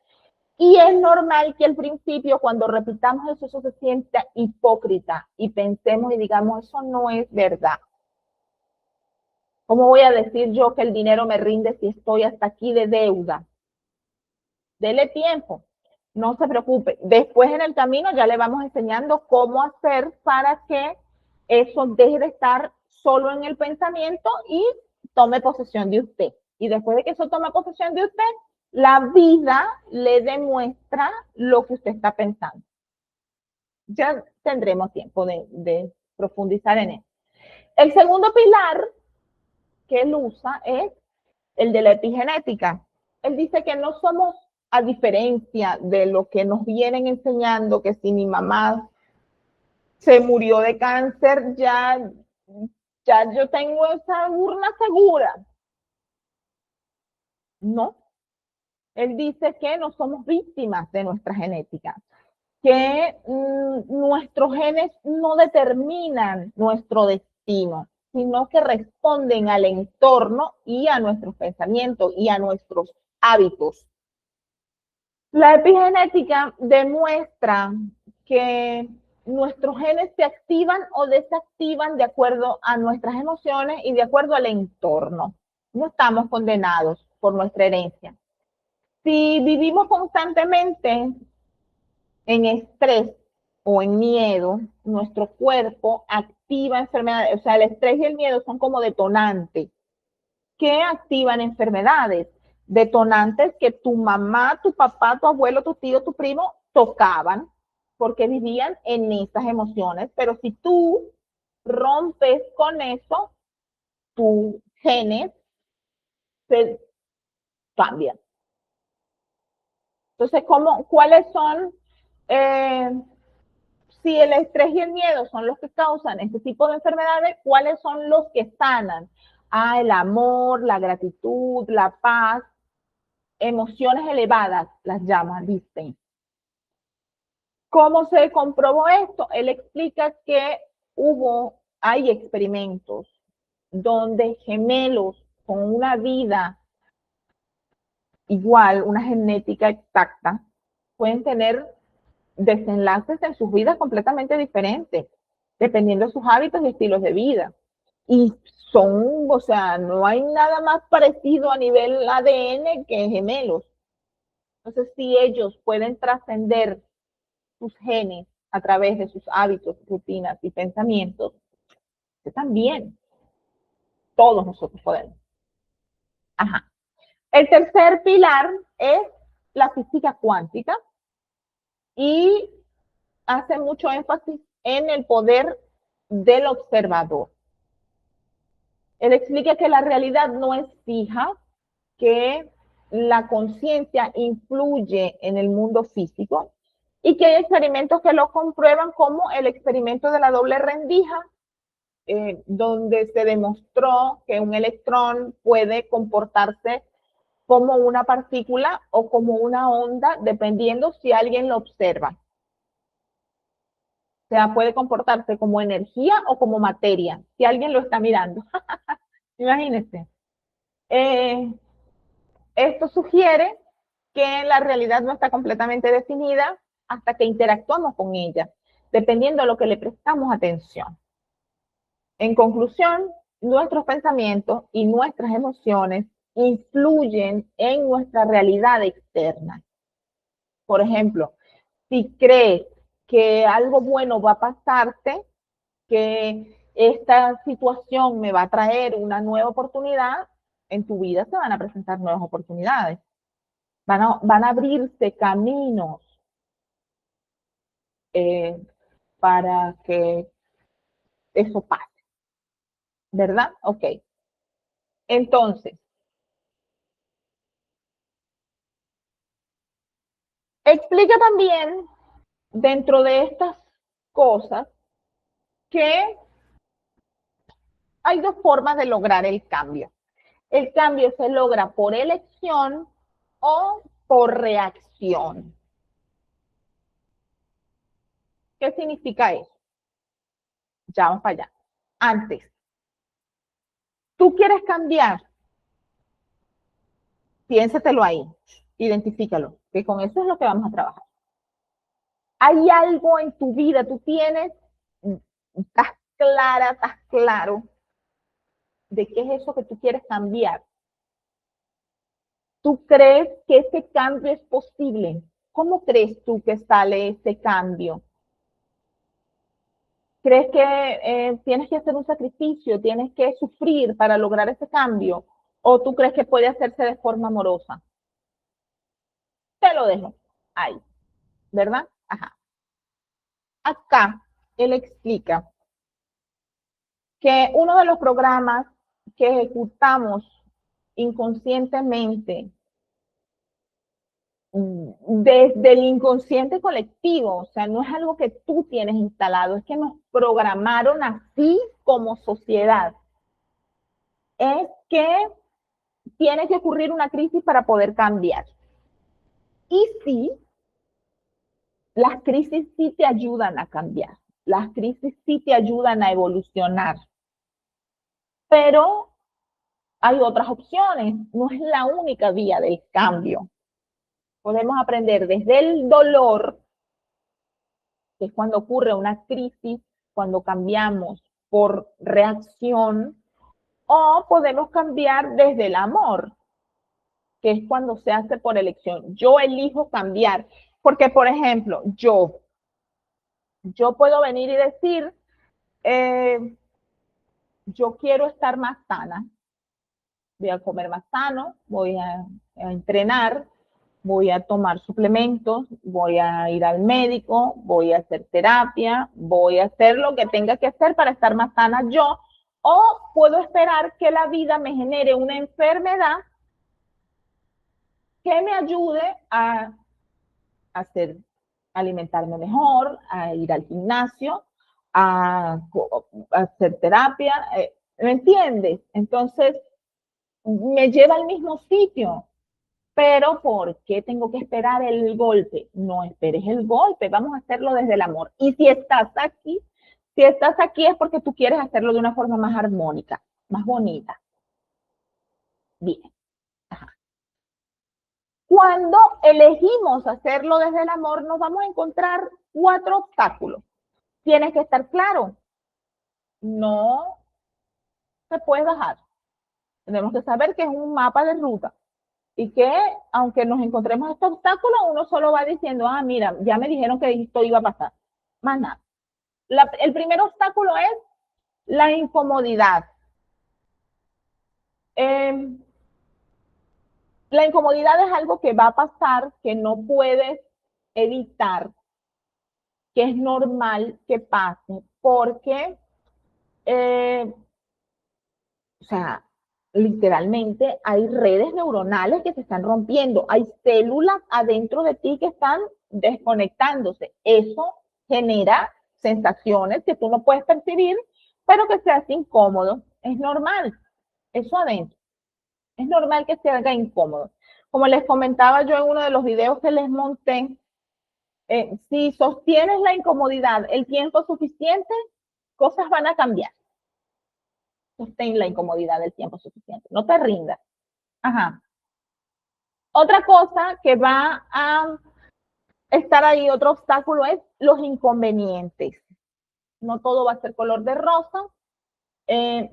Y es normal que al principio, cuando repitamos eso, eso se sienta hipócrita y pensemos y digamos, eso no es verdad. ¿Cómo voy a decir yo que el dinero me rinde si estoy hasta aquí de deuda? Dele tiempo, no se preocupe. Después en el camino ya le vamos enseñando cómo hacer para que eso deje de estar solo en el pensamiento y tome posesión de usted. Y después de que eso tome posesión de usted, la vida le demuestra lo que usted está pensando. Ya tendremos tiempo de profundizar en eso. El segundo pilar que él usa es el de la epigenética. Él dice que no somos, a diferencia de lo que nos vienen enseñando, que si mi mamá se murió de cáncer, ya yo tengo esa urna segura. No, él dice que no somos víctimas de nuestra genética, que nuestros genes no determinan nuestro destino, sino que responden al entorno y a nuestros pensamientos y a nuestros hábitos. La epigenética demuestra que nuestros genes se activan o desactivan de acuerdo a nuestras emociones y de acuerdo al entorno. No estamos condenados por nuestra herencia. Si vivimos constantemente en estrés o en miedo, nuestro cuerpo activa enfermedades. O sea, el estrés y el miedo son como detonantes que activan enfermedades. Detonantes que tu mamá, tu papá, tu abuelo, tu tío, tu primo tocaban porque vivían en esas emociones. Pero si tú rompes con eso, tus genes se cambian. Entonces, ¿cuáles son? Eh, si el estrés y el miedo son los que causan este tipo de enfermedades, ¿cuáles son los que sanan? Ah, el amor, la gratitud, la paz, emociones elevadas, las llaman, dicen. ¿Cómo se comprobó esto? Él explica que hay experimentos donde gemelos con una vida igual, una genética exacta, pueden tener desenlaces en sus vidas completamente diferentes, dependiendo de sus hábitos y estilos de vida. Y o sea, no hay nada más parecido a nivel ADN que gemelos. Entonces, si ellos pueden trascender sus genes a través de sus hábitos, rutinas y pensamientos, que también todos nosotros podemos. Ajá. El tercer pilar es la física cuántica y hace mucho énfasis en el poder del observador. Él explica que la realidad no es fija, que la conciencia influye en el mundo físico y que hay experimentos que lo comprueban, como el experimento de la doble rendija, donde se demostró que un electrón puede comportarse como una partícula o como una onda, dependiendo si alguien lo observa. O sea, puede comportarse como energía o como materia, si alguien lo está mirando. Imagínense. Esto sugiere que la realidad no está completamente definida hasta que interactuamos con ella, dependiendo de lo que le prestamos atención. En conclusión, nuestros pensamientos y nuestras emociones influyen en nuestra realidad externa. Por ejemplo, si crees que algo bueno va a pasarte, que esta situación me va a traer una nueva oportunidad, en tu vida se van a presentar nuevas oportunidades. Van a abrirse caminos eh, para que eso pase, ¿verdad? Ok. Entonces, explica también dentro de estas cosas que hay dos formas de lograr el cambio. El cambio se logra por elección o por reacción. ¿Qué significa eso? Ya vamos para allá. Antes, tú quieres cambiar, piénsatelo ahí, identifícalo, que con eso es lo que vamos a trabajar. Hay algo en tu vida, tú tienes, estás clara, estás claro de qué es eso que tú quieres cambiar. ¿Tú crees que ese cambio es posible? ¿Cómo crees tú que sale ese cambio? ¿Crees que tienes que hacer un sacrificio, tienes que sufrir para lograr ese cambio? ¿O tú crees que puede hacerse de forma amorosa? Te lo dejo ahí, ¿verdad? Ajá. Acá él explica que uno de los programas que ejecutamos inconscientemente desde el inconsciente colectivo, o sea, no es algo que tú tienes instalado, es que nos programaron así como sociedad, es que tiene que ocurrir una crisis para poder cambiar. Y sí, las crisis sí te ayudan a cambiar, las crisis sí te ayudan a evolucionar, pero hay otras opciones, no es la única vía del cambio. Podemos aprender desde el dolor, que es cuando ocurre una crisis, cuando cambiamos por reacción, o podemos cambiar desde el amor, que es cuando se hace por elección. Yo elijo cambiar, porque por ejemplo, yo puedo venir y decir, yo quiero estar más sana, voy a comer más sano, voy a entrenar, voy a tomar suplementos, voy a ir al médico, voy a hacer terapia, voy a hacer lo que tenga que hacer para estar más sana yo, o puedo esperar que la vida me genere una enfermedad que me ayude a hacer, alimentarme mejor, a ir al gimnasio, a hacer terapia, ¿me entiendes? Entonces, me lleva al mismo sitio. Pero ¿por qué tengo que esperar el golpe? No esperes el golpe, vamos a hacerlo desde el amor. Y si estás aquí es porque tú quieres hacerlo de una forma más armónica, más bonita. Bien. Ajá. Cuando elegimos hacerlo desde el amor, nos vamos a encontrar 4 obstáculos. Tienes que estar claro, no se puede bajar. Tenemos que saber que es un mapa de ruta y que aunque nos encontremos este obstáculo, uno solo va diciendo, ah, mira, ya me dijeron que esto iba a pasar. Más nada. El primer obstáculo es la incomodidad. Eh, la incomodidad es algo que va a pasar, que no puedes evitar, que es normal que pase, porque, o sea, literalmente hay redes neuronales que se están rompiendo, hay células adentro de ti que están desconectándose. Eso genera sensaciones que tú no puedes percibir, pero que se hace incómodo. Es normal, eso adentro. Es normal que se haga incómodo. Como les comentaba yo en uno de los videos que les monté, si sostienes la incomodidad el tiempo suficiente, cosas van a cambiar. Sostén la incomodidad del tiempo suficiente. No te rindas. Ajá. Otra cosa que va a estar ahí, otro obstáculo, es los inconvenientes. No todo va a ser color de rosa.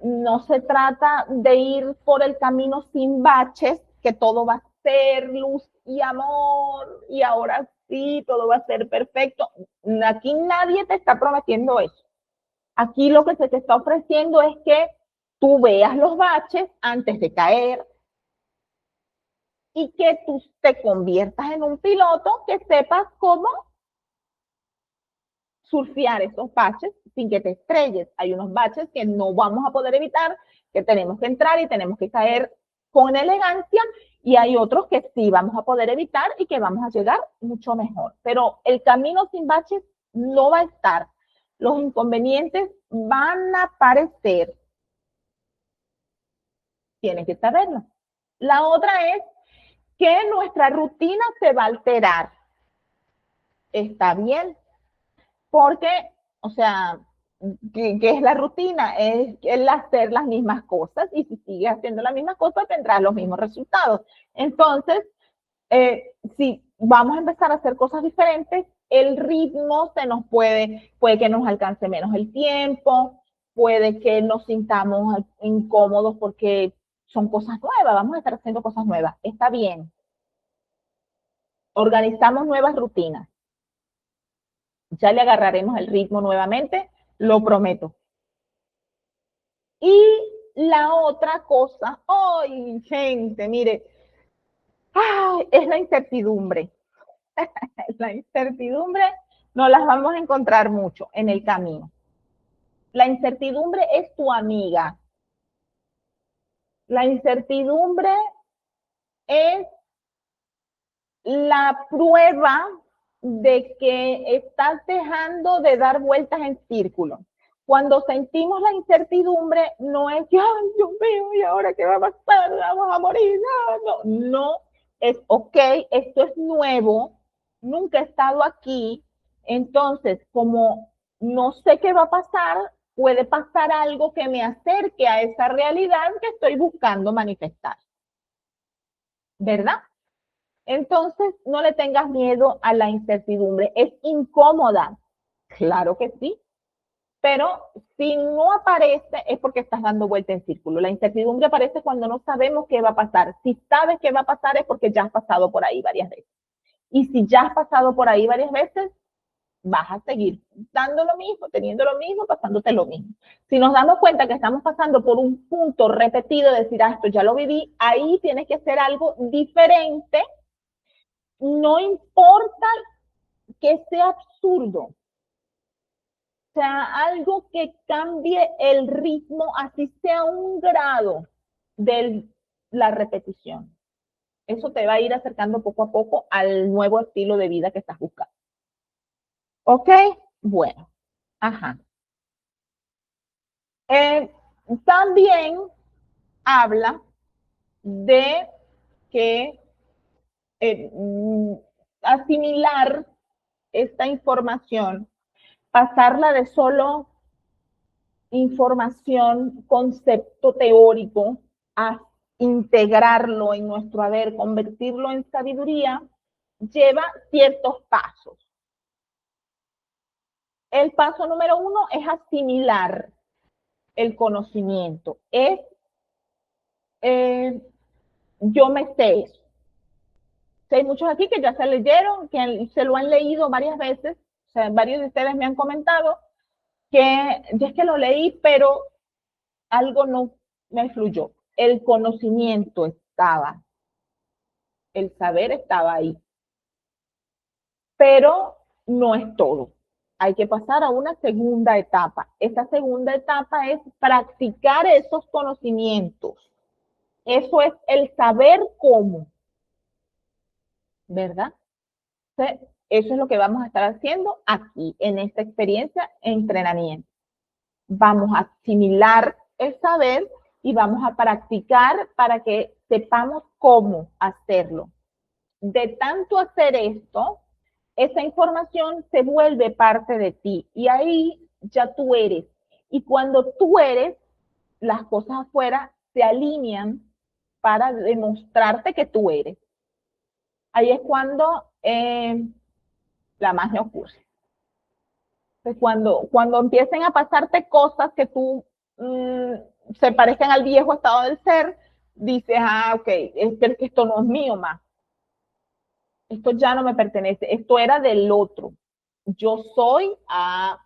No se trata de ir por el camino sin baches, que todo va a ser luz y amor, y ahora sí, todo va a ser perfecto. Aquí nadie te está prometiendo eso. Aquí lo que se te está ofreciendo es que tú veas los baches antes de caer y que tú te conviertas en un piloto que sepas cómo surfear esos baches sin que te estrelles. Hay unos baches que no vamos a poder evitar, que tenemos que entrar y tenemos que caer con elegancia, y hay otros que sí vamos a poder evitar y que vamos a llegar mucho mejor. Pero el camino sin baches no va a estar. Los inconvenientes van a aparecer. tienes que saberlo. La otra es que nuestra rutina se va a alterar. Está bien, porque, o sea, ¿qué es la rutina? Es el hacer las mismas cosas y si sigues haciendo las mismas cosas tendrás los mismos resultados. Entonces, si vamos a empezar a hacer cosas diferentes, el ritmo se nos puede que nos alcance menos el tiempo, puede que nos sintamos incómodos porque son cosas nuevas, vamos a estar haciendo cosas nuevas. Está bien. Organizamos nuevas rutinas. Ya le agarraremos el ritmo nuevamente, lo prometo. Y la otra cosa, ¡ay, gente! Mire, ¡ay! Es la incertidumbre. La incertidumbre no las vamos a encontrar mucho en el camino. La incertidumbre es tu amiga. La incertidumbre es la prueba de que estás dejando de dar vueltas en círculo. Cuando sentimos la incertidumbre, no es que, ay, Dios mío, ¿y ahora qué va a pasar? Vamos a morir. No, no, es ok, esto es nuevo, nunca he estado aquí, entonces, como no sé qué va a pasar, puede pasar algo que me acerque a esa realidad que estoy buscando manifestar, ¿verdad? Entonces, no le tengas miedo a la incertidumbre. Es incómoda, claro que sí, pero si no aparece es porque estás dando vuelta en círculo. La incertidumbre aparece cuando no sabemos qué va a pasar. Si sabes qué va a pasar es porque ya has pasado por ahí varias veces. Y si ya has pasado por ahí varias veces, vas a seguir dando lo mismo, teniendo lo mismo, pasándote lo mismo. Si nos damos cuenta que estamos pasando por un punto repetido de decir, ah, esto ya lo viví, ahí tienes que hacer algo diferente. No importa que sea absurdo, o sea, algo que cambie el ritmo, así sea un grado de la repetición. Eso te va a ir acercando poco a poco al nuevo estilo de vida que estás buscando. ¿Ok? Bueno, ajá. Eh, también habla de que asimilar esta información, pasarla de solo información, concepto teórico, a integrarlo en nuestro haber, convertirlo en sabiduría, lleva ciertos pasos. El paso número 1 es asimilar el conocimiento. Es, yo me sé eso. Hay muchos aquí que ya se leyeron, que se lo han leído varias veces. O sea, varios de ustedes me han comentado que ya es que lo leí, pero algo no me fluyó. El conocimiento estaba, el saber estaba ahí, pero no es todo. Hay que pasar a una segunda etapa. Esa segunda etapa es practicar esos conocimientos. Eso es el saber cómo, ¿verdad? Entonces, eso es lo que vamos a estar haciendo aquí en esta experiencia de entrenamiento. Vamos a asimilar el saber y vamos a practicar para que sepamos cómo hacerlo. De tanto hacer esto, esa información se vuelve parte de ti y ahí ya tú eres. Y cuando tú eres, las cosas afuera se alinean para demostrarte que tú eres. Ahí es cuando la magia ocurre. Entonces, cuando empiecen a pasarte cosas que tú se parezcan al viejo estado del ser, dices, ah, ok, es que esto no es mío más. Esto ya no me pertenece, esto era del otro. Yo soy,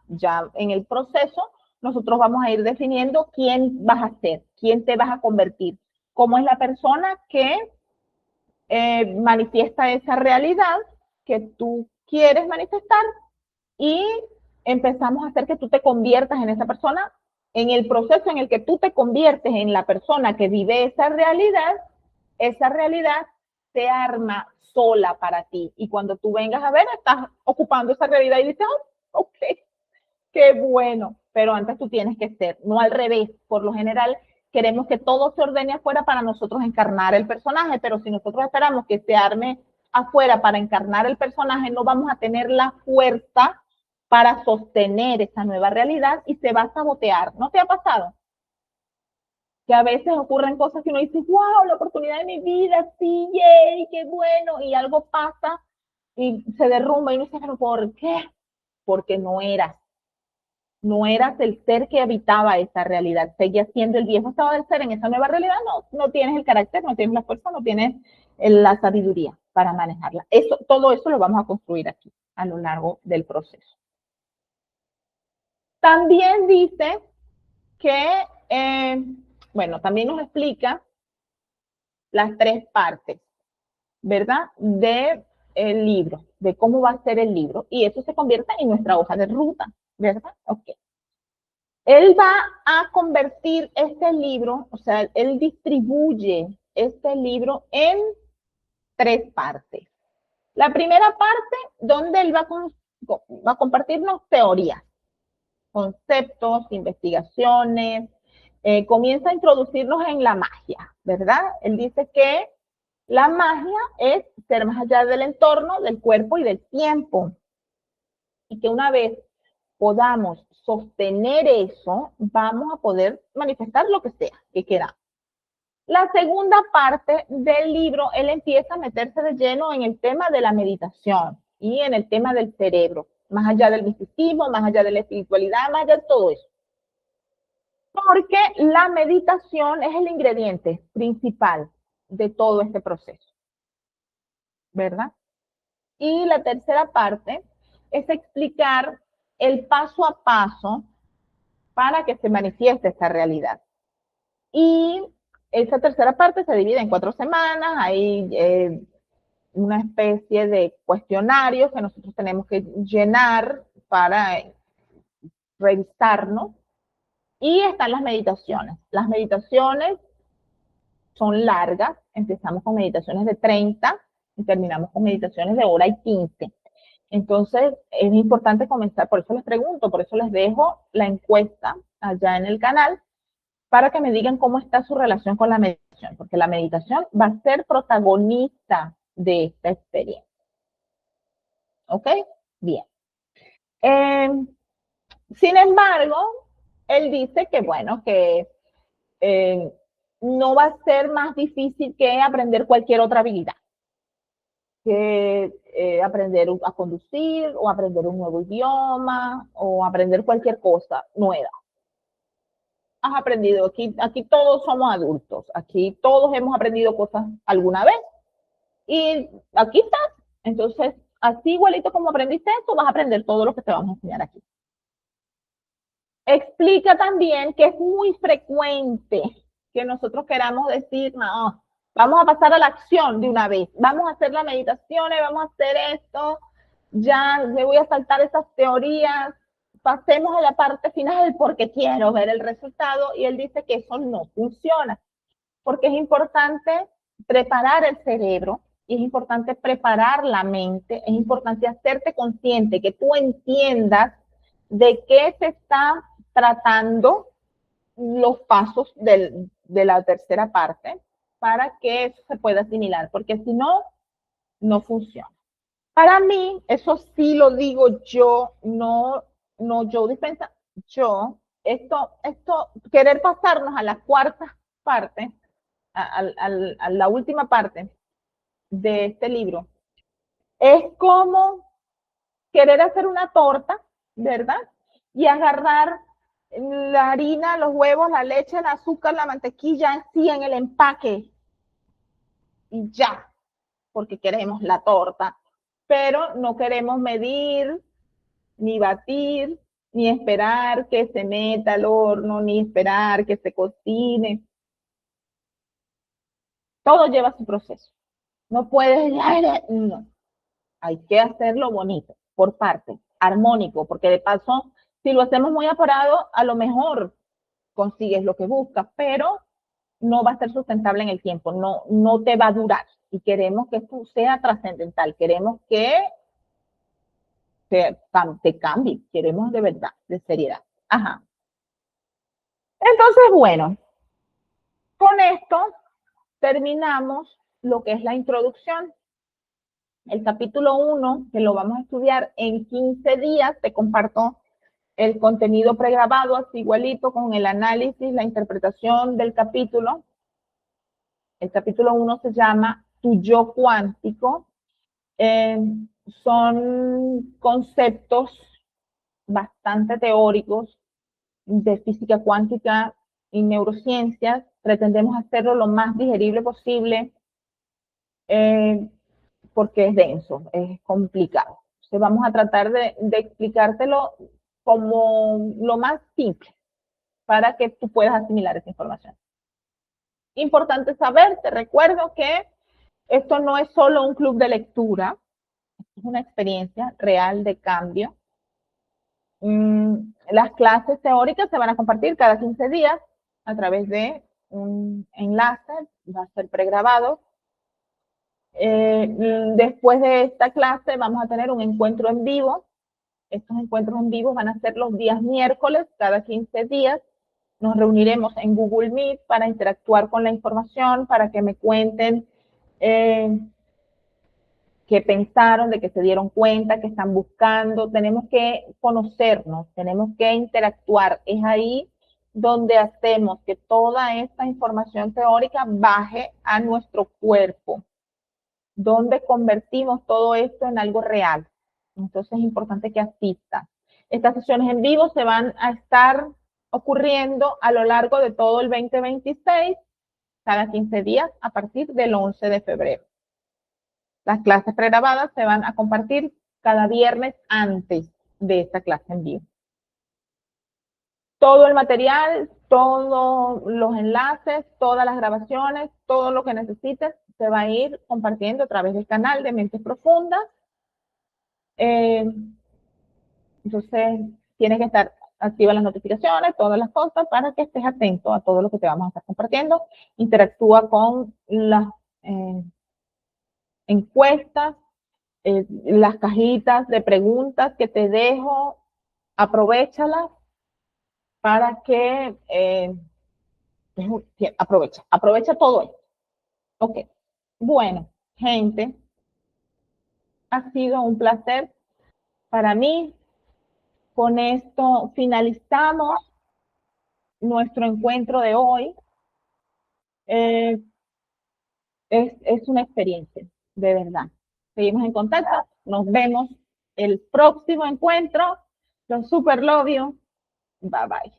ya en el proceso, nosotros vamos a ir definiendo quién vas a ser, quién te vas a convertir, cómo es la persona que manifiesta esa realidad que tú quieres manifestar y empezamos a hacer que tú te conviertas en esa persona. En el proceso en el que tú te conviertes en la persona que vive esa realidad se arma sola para ti. Y cuando tú vengas a ver, estás ocupando esa realidad y dices, oh, ok, qué bueno. Pero antes tú tienes que ser, no al revés. Por lo general, queremos que todo se ordene afuera para nosotros encarnar el personaje, pero si nosotros esperamos que se arme afuera para encarnar el personaje, no vamos a tener la fuerza para sostener esa nueva realidad y se va a sabotear. ¿No te ha pasado? Que a veces ocurren cosas que uno dice, wow, la oportunidad de mi vida, sí, yay, qué bueno, y algo pasa y se derrumba y uno dice, pero ¿por qué? Porque no eras el ser que habitaba esa realidad, seguías siendo el viejo estado del ser en esa nueva realidad, no tienes el carácter, no tienes la fuerza, no tienes la sabiduría para manejarla. Todo eso lo vamos a construir aquí a lo largo del proceso. También dice que, bueno, también nos explica las tres partes, ¿verdad? De el libro, de cómo va a ser el libro, y eso se convierte en nuestra hoja de ruta, ¿verdad? Ok. Él va a convertir este libro, o sea, él distribuye este libro en tres partes. La primera parte, donde él va a compartirnos teorías, conceptos, investigaciones, comienza a introducirnos en la magia, ¿verdad? Él dice que la magia es ser más allá del entorno, del cuerpo y del tiempo. Y que una vez podamos sostener eso, vamos a poder manifestar lo que sea que queramos. La segunda parte del libro, él empieza a meterse de lleno en el tema de la meditación y en el tema del cerebro, más allá del misticismo, más allá de la espiritualidad, más allá de todo eso. Porque la meditación es el ingrediente principal de todo este proceso, ¿verdad? Y la tercera parte es explicar el paso a paso para que se manifieste esta realidad. Y esa tercera parte se divide en 4 semanas, hay una especie de cuestionarios que nosotros tenemos que llenar para revisarnos, y están las meditaciones. Las meditaciones son largas, empezamos con meditaciones de 30 y terminamos con meditaciones de hora y 15. Entonces, es importante comenzar, por eso les pregunto, por eso les dejo la encuesta allá en el canal, para que me digan cómo está su relación con la meditación, porque la meditación va a ser protagonista de esta experiencia. ¿Ok? Bien. Eh, Sin embargo, él dice que, bueno, que eh, no va a ser más difícil que aprender cualquier otra habilidad, que aprender a conducir o aprender un nuevo idioma o aprender cualquier cosa nueva. Has aprendido, aquí todos somos adultos, aquí todos hemos aprendido cosas alguna vez y aquí estás. Entonces, así igualito como aprendiste esto, vas a aprender todo lo que te vamos a enseñar aquí. Explica también que es muy frecuente que nosotros queramos decir, no, vamos a pasar a la acción de una vez, vamos a hacer las meditaciones, vamos a hacer esto, ya me voy a saltar esas teorías, pasemos a la parte final porque quiero ver el resultado, y él dice que eso no funciona, porque es importante preparar el cerebro, es importante preparar la mente, es importante hacerte consciente, que tú entiendas de qué se está tratando los pasos de la tercera parte para que eso se pueda asimilar, porque si no, no funciona. Para mí, eso sí lo digo yo, no yo dispensa, yo, querer pasarnos a la cuarta parte, a la última parte de este libro, es como querer hacer una torta, ¿verdad? Y agarrar la harina, los huevos, la leche, el azúcar, la mantequilla, así en el empaque y ya, porque queremos la torta, pero no queremos medir, ni batir, ni esperar que se meta al horno, ni esperar que se cocine. Todo lleva su proceso. No puedes, no, hay que hacerlo bonito, por parte, armónico, porque de paso, si lo hacemos muy apurado, a lo mejor consigues lo que buscas, pero no va a ser sustentable en el tiempo, no te va a durar. Y queremos que esto sea trascendental, queremos que te cambie, queremos de verdad, de seriedad. Ajá. Entonces, bueno, con esto terminamos lo que es la introducción. El capítulo 1, que lo vamos a estudiar en 15 días, te comparto el contenido pregrabado, así igualito, con el análisis, la interpretación del capítulo. El capítulo 1 se llama Tu yo cuántico. Son conceptos bastante teóricos de física cuántica y neurociencias. Pretendemos hacerlo lo más digerible posible porque es denso, es complicado. Entonces vamos a tratar de explicártelo como lo más simple para que tú puedas asimilar esa información. Importante saber, te recuerdo que esto no es solo un club de lectura, es una experiencia real de cambio. Las clases teóricas se van a compartir cada 15 días a través de un enlace, va a ser pregrabado. Después de esta clase vamos a tener un encuentro en vivo. Estos encuentros en vivo van a ser los días miércoles, cada 15 días. Nos reuniremos en Google Meet para interactuar con la información, para que me cuenten qué pensaron, de qué se dieron cuenta, qué están buscando. Tenemos que conocernos, tenemos que interactuar. Es ahí donde hacemos que toda esta información teórica baje a nuestro cuerpo, donde convertimos todo esto en algo real. Entonces es importante que asistas. Estas sesiones en vivo se van a estar ocurriendo a lo largo de todo el 2026, cada 15 días a partir del 11 de febrero. Las clases pregrabadas se van a compartir cada viernes antes de esta clase en vivo. Todo el material, todos los enlaces, todas las grabaciones, todo lo que necesites se va a ir compartiendo a través del canal de Mentes Profundas. Entonces, tienes que estar activa las notificaciones, todas las cosas, para que estés atento a todo lo que te vamos a estar compartiendo. Interactúa con las encuestas, las cajitas de preguntas que te dejo, aprovéchalas para que aprovecha todo esto. Ok, bueno, gente, ha sido un placer para mí. Con esto finalizamos nuestro encuentro de hoy. Es una experiencia, de verdad. Seguimos en contacto, nos vemos el próximo encuentro. Los super love you. Bye bye.